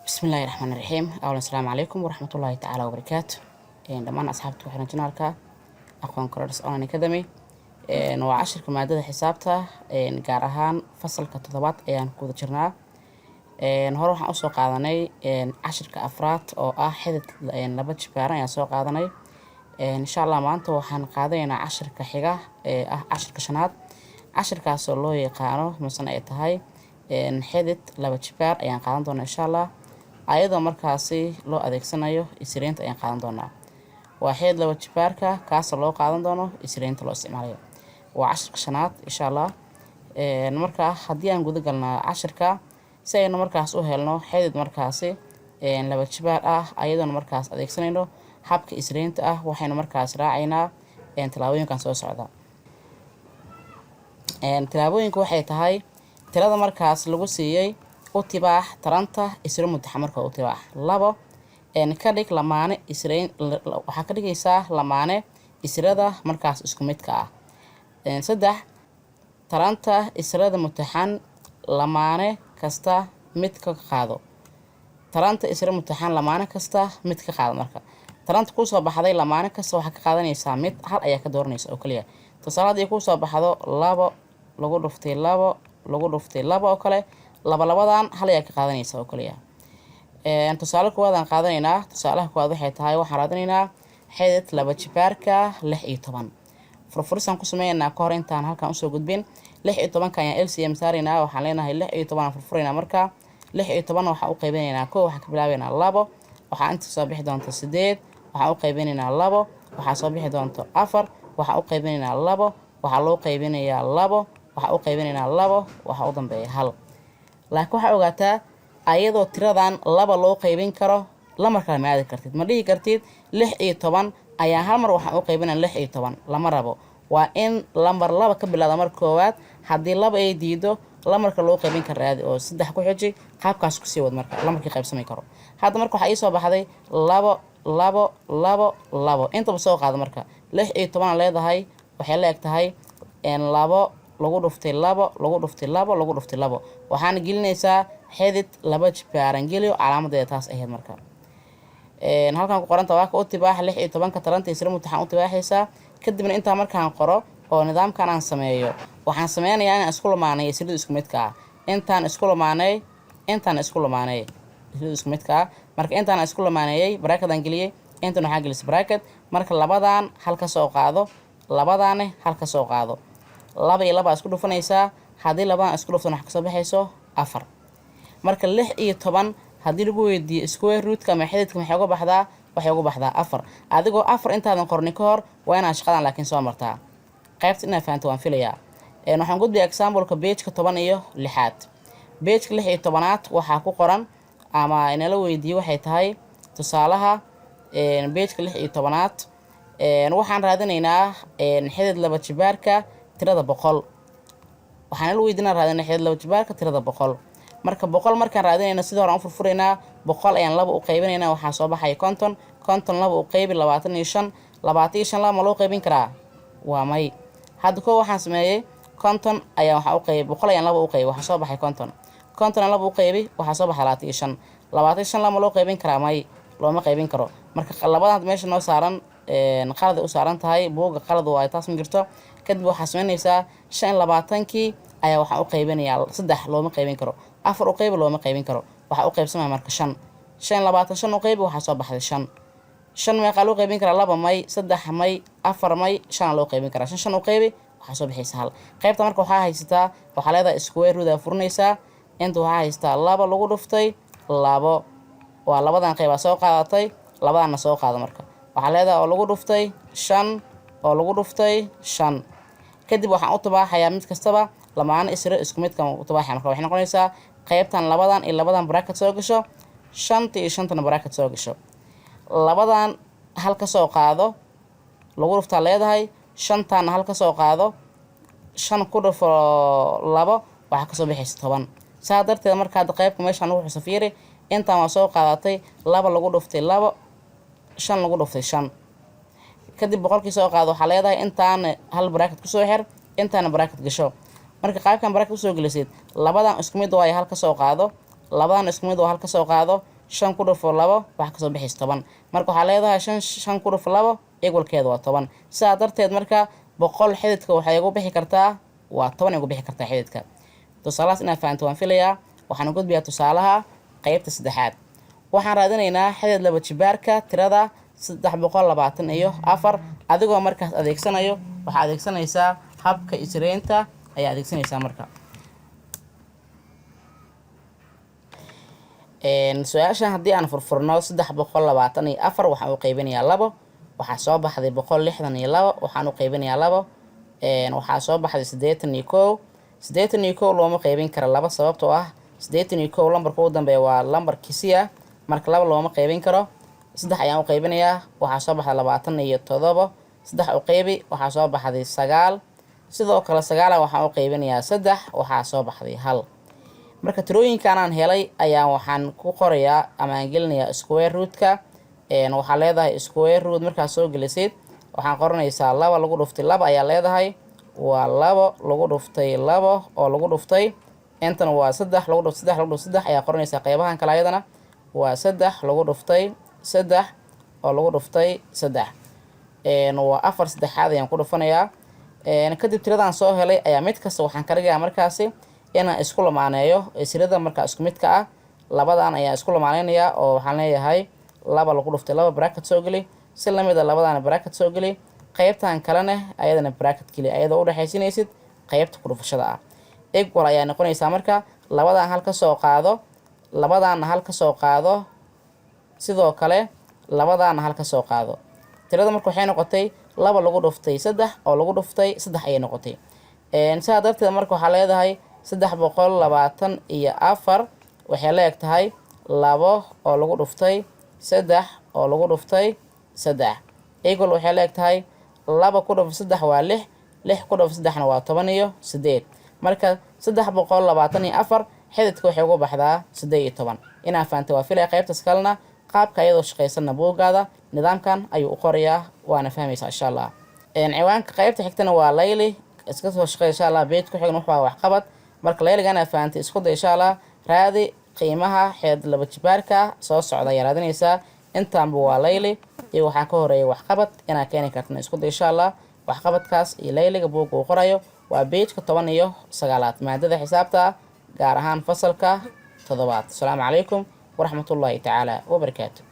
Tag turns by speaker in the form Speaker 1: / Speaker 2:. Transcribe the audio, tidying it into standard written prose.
Speaker 1: بسم الله الرحمن الرحيم. أولا السلام عليكم ورحمة الله تعالى وبركاته. دمان أصحابتي وحنا جنالك أخوان كورس أونلاين أكاديمي. وعشر مادة حسابتها gaar ahaan fasalka toddobaad ayaan ku wada jirnaa. Hore waxaan u soo qaadanay cashirka afraad oo ah xidid laba jibaaran ayaan soo qaadanay. Insha Allah maanta waxaan qaadanaynaa cashirka xiga ee ah cashirka shanaad. Cashirkaas oo loo yaqaano masana ay tahay xidid laba jibaar ayaan qaadan doonaa insha Allah. ayadoo markaasi loo adeegsanayo isreynta ayaan qaadan doonaa. waa xidid laba jibaarka kaas loo qaadan doono isreynta loo isticmaalayo. waa cashirka shanaad insha Allah. markaa haddii aan guda galnaa cashirka si aynu markaas u helno xidid markaasi laba jibaar ah ayadoon markaas adeegsanayno habka isreynta ah waxaynu markaas raacaynaa talaabooyinkan soo socda. talaabooyinku waxay tahay tirada markaas lagu siiyay u tibaax taranta isra mutaxa marka u tibaax labo ka dhig lamaane isreyn waxaa ka dhigaysaa lamaane israda markaas isku midka ah. saddex taranta israda mutaxan lamaane kasta mid ka qaado. taranta isra mutaxan lamaane kasta mid ka qaado. marka taranta ku soo baxday lamaane kasta waxa ka qaadanaysaa mid hal ayaa ka dooranaysa oo kaliya. tusaaladii ku soo baxdo labo lagu dhuftay labo lagu dhuftay labo oo kale labadan hal ayaa ka qaadanaysa oo kaliya. tusaale koowaad aan qaadanaynaa. tusaalaha koowaad waxay tahay waxaan raadinaynaa xidid laba jibaarka 16. furfurisan ku sameeynaa ka hor intaan halkan usoo gudbin 16 ayaan LCM saaraynaa. waxaan leenahay 16 aan furfuraynaa. marka 16 waxaan u qaybinaynaa koo waxaan ka bilaabaynaa labo waxaa inta soo bixi doonta 8 waxaan u qaybinaynaa labo waxaa soo bixi doonta 4 waxaan u qaybinaynaa labo waxaa loo qaybinayaa labo waxaa u qaybinaynaa labo waxaa u dambeeya hal. laakiin waxaa ogaataa ayadoo tiradan laba loo qaybin karo lama kala maadi kartid. ma dhihi kartid 16 ayaan hal mar waxaan u qaybinaa 16 lama rabo. waa in lambar laba ka bilaada mar koowaad haddii laba ay diido lamarka loo qaybin karo raadi oo 3 ku xiji qaabkaas ku sii wad marka lamarkii qaybsamay karo. hadda marka waxa ii soo baxday labo labo labo labo intaba soo qaado. marka 16 leedahay waxay la eg tahay labo lagu dhuftay labo lagu dhuftay labo lagu dhuftay labo waxaana gelinaysaa xidid laba jibaaran geliyo calaamadeeda taas ahayd. marka halkan ku qoranta waa ka u tibaax 16 ka taranta isra mutaxan u tibaaxaysaa. kadibna intaa markaan qoro oo nidaamkan aan sameeyo waxaan sameynayaa inaan isku lamaanay isrida isku midka ah. intaan isku lamaanay isrida isku midka ah. marka intaan isku lamaanayay bracket aan geliyay intaan waxaan gelisay bracket. marka labadan hal ka soo qaado labadaane hal ka soo qaado. laba iyo laba isku dhufanaysaa. haddii labadan isku dhuftan waxa ka soo baxayso 4. marka 16 haddii lagu weydiiyo square root ka ma xididka maxay uga baxdaa waxay uga baxdaa 4. adigoo 4 intaadan qornin ka hor waa inaad shaqadan laakiin soo martaa qaybta inaad fahanto waan filayaa. waxaan gudbiyaa example-ka page-ka 16. page-ka 16aad waxaa ku qoran ama inala weydiiyo waxay tahay tusaalaha page-ka 16aad waxaan raadinaynaa xidid laba jibaarka tirada 100. waxaan la weydiinaa raadinaa xidid laba jibaarka tirada 100. marka 100 markaan raadinayna sidoo hore aan furfuraynaa 100 ayaan laba u qaybinaynaa waxaa soo baxay 50 50 laba u qaybi 25 25 laba ma loo qaybin karaa waa may. hadda koo waxaan sameeyay 50 ayaan waxa u qaybi 100 ayaan laba u qaybi waxa soo baxay 50 50 laba u qaybi waxa soo baxay 25 25 laba ma loo qaybin karaa may looma qaybin karo. marka labadan meesha noo saaran qalad u saaran tahay buuga qalad waa taas ma jirto. kadib waxaa sameynaysaa 25kii ayaa waxa u qaybinayaa 3 looma qaybin karo 4 u qaybi looma qaybin karo waxa u qaybsamaya marka 5 25 u qaybi waxa soo baxday 5 5 meeqa loo qaybin karaa 2 may 3 may 4 may 5 loo qaybin karaa 5 u qaybi waxa soo baxaysa hal. qaybta marka waxa haysataa waxa leedahay square root ah furnaysaa. inta waxa haysataa 2 lagu dhuftay 2 waa labadan qayb soo qaadatay labadana soo qaado. marka waxa leedahay oo lagu dhuftay 5 oo lagu dhuftay 5. kadib waxaan u tibaaxayaa mid kastaba lamaane isra isku midka u tibaaxaya. marka waxay noqonaysaa qaybtan labadan iyo labadan bracket soo gasho 5 iyo 5 bracket soo gasho. labadan hal ka soo qaado lagu dhuftaa leedahay 5tan hal ka soo qaado 5 ku dhufo 2 waxa ka soo bixaysa 10. saa darteed marka qaybka meeshan wuxuu safiiri intaan waa soo qaadatay 2 lagu dhuftay 2 5 lagu dhuftay 5. kadib boqolkii soo qaado waxa leedahay intaan hal bracket ku soo xir intaan bracket gasho. marka qaybkan bracket u soo gelisid labadan isku mid waa hal ka soo qaado labadan isku mid waa hal ka soo qaado 5 ku dhufo 2 waxa ka soo bixis 10 marka waxa leedahay 5 ku dhufo 2 equalkeedu waa 10 sidaa darteed marka 100 xididka waxay ugu bixi kartaa waa 10 ugu bixi kartaa xididka tusaalahaas inaad fahanto waan filayaa waxaan u gudbiyaa tusaalaha qaybta saddexaad waxaan raadinaynaa xidid laba jibaarka tirada 324 adigoo markaas adeegsanayo waxa adeegsanaysaa habka isreynta ayaa adeegsanaysaa marka su'aashan haddii aan furfurno 324 waxaan u qaybinayaa 2 waxaa soo baxday 162 waxaan u qaybinayaa 2 waxaa soo baxday 81 looma qaybin karo 2 sababtoo ah 81 lambarka ugu dambeeya waa lambarkiisa marka 2 looma qaybin karo 3 ayaan u qaybinayaa waxaa soo baxday 27 3 u qaybi waxaa soo baxday 9 sidoo kale 9 waxaan u qaybinayaa 3 waxaa soo baxday 1 marka tirooyinkan aan helay ayaa waxaan ku qorayaa ama aan gelinayaa square root-ka waxaa leedahay square root markaa soo gelisid waxaan qoranaysaa 2 lagu dhuftay 2 ayaa leedahay waa 2 lagu dhuftay 2 oo lagu dhuftay intan waa 3 lagu dhuftay 3 lagu dhuftay 3 ayaa qoranaysaa qaybahan kale ayadana waa 3 lagu dhuftay 3 oo lagu dhuftay 3 waa 4 saddexaad ayaan ku dhufanayaa kadib tiradaan soo helay ayaa mid kasta waxaan ka dhigayaa markaasi inaan isku lamaaneeyo isirada markaa isku midka ah labadan ayaa isku lamaaneynayaa oo waxaan leeyahay 2 lagu dhuftay 2 bracket soo geli si lamid ah labadana bracket soo geli qaybtan kalena ayadana bracket geli ayadoo u dhaxaysinaysid qaybta ku dhufashada ah equal ayaa noqonaysaa marka labadan hal ka soo qaado labadana hal ka soo qaado sidoo kale labadana hal ka soo qaado tirada marka waxay noqotay 2 lagu dhuftay 3 oo lagu dhuftay 3 ayay noqotay sidaa darteed marka waxaa leedahay 324 waxay leeg tahay 2 oo lagu dhuftay 3 oo lagu dhuftay 3 equal waxay leeg tahay 2 ku dhuf 3 waa 6 6 ku dhuf 3 na waa 18 marka 324 xididka waxay ugu baxdaa 18 inaan fahanto waa filay qaybtaas kalena qaabka ayadoo shaqaysanna buugaada nidaamkan ayuu u qorayaa waana fahmaysaa insha Allah ciwaanka qaybta xigtana waa layli iska soo shaqeey insha Allah page ku xigna waxa wax qabad marka layligan aad fahanto isku day insha Allah raadi qiimaha xidid laba jibaarka soo socda ayaa raadinaysaa intaanba waa layli iyo waxaa ka horeeya wax qabad inaad keeni kartana isku day insha Allah wax qabadkaas iyo layliga buugga uu qorayo waa page 19 maadada xisaabta gaar ahaan fasalka 7 السلام عليكم ورحمة الله تعالى وبركاته.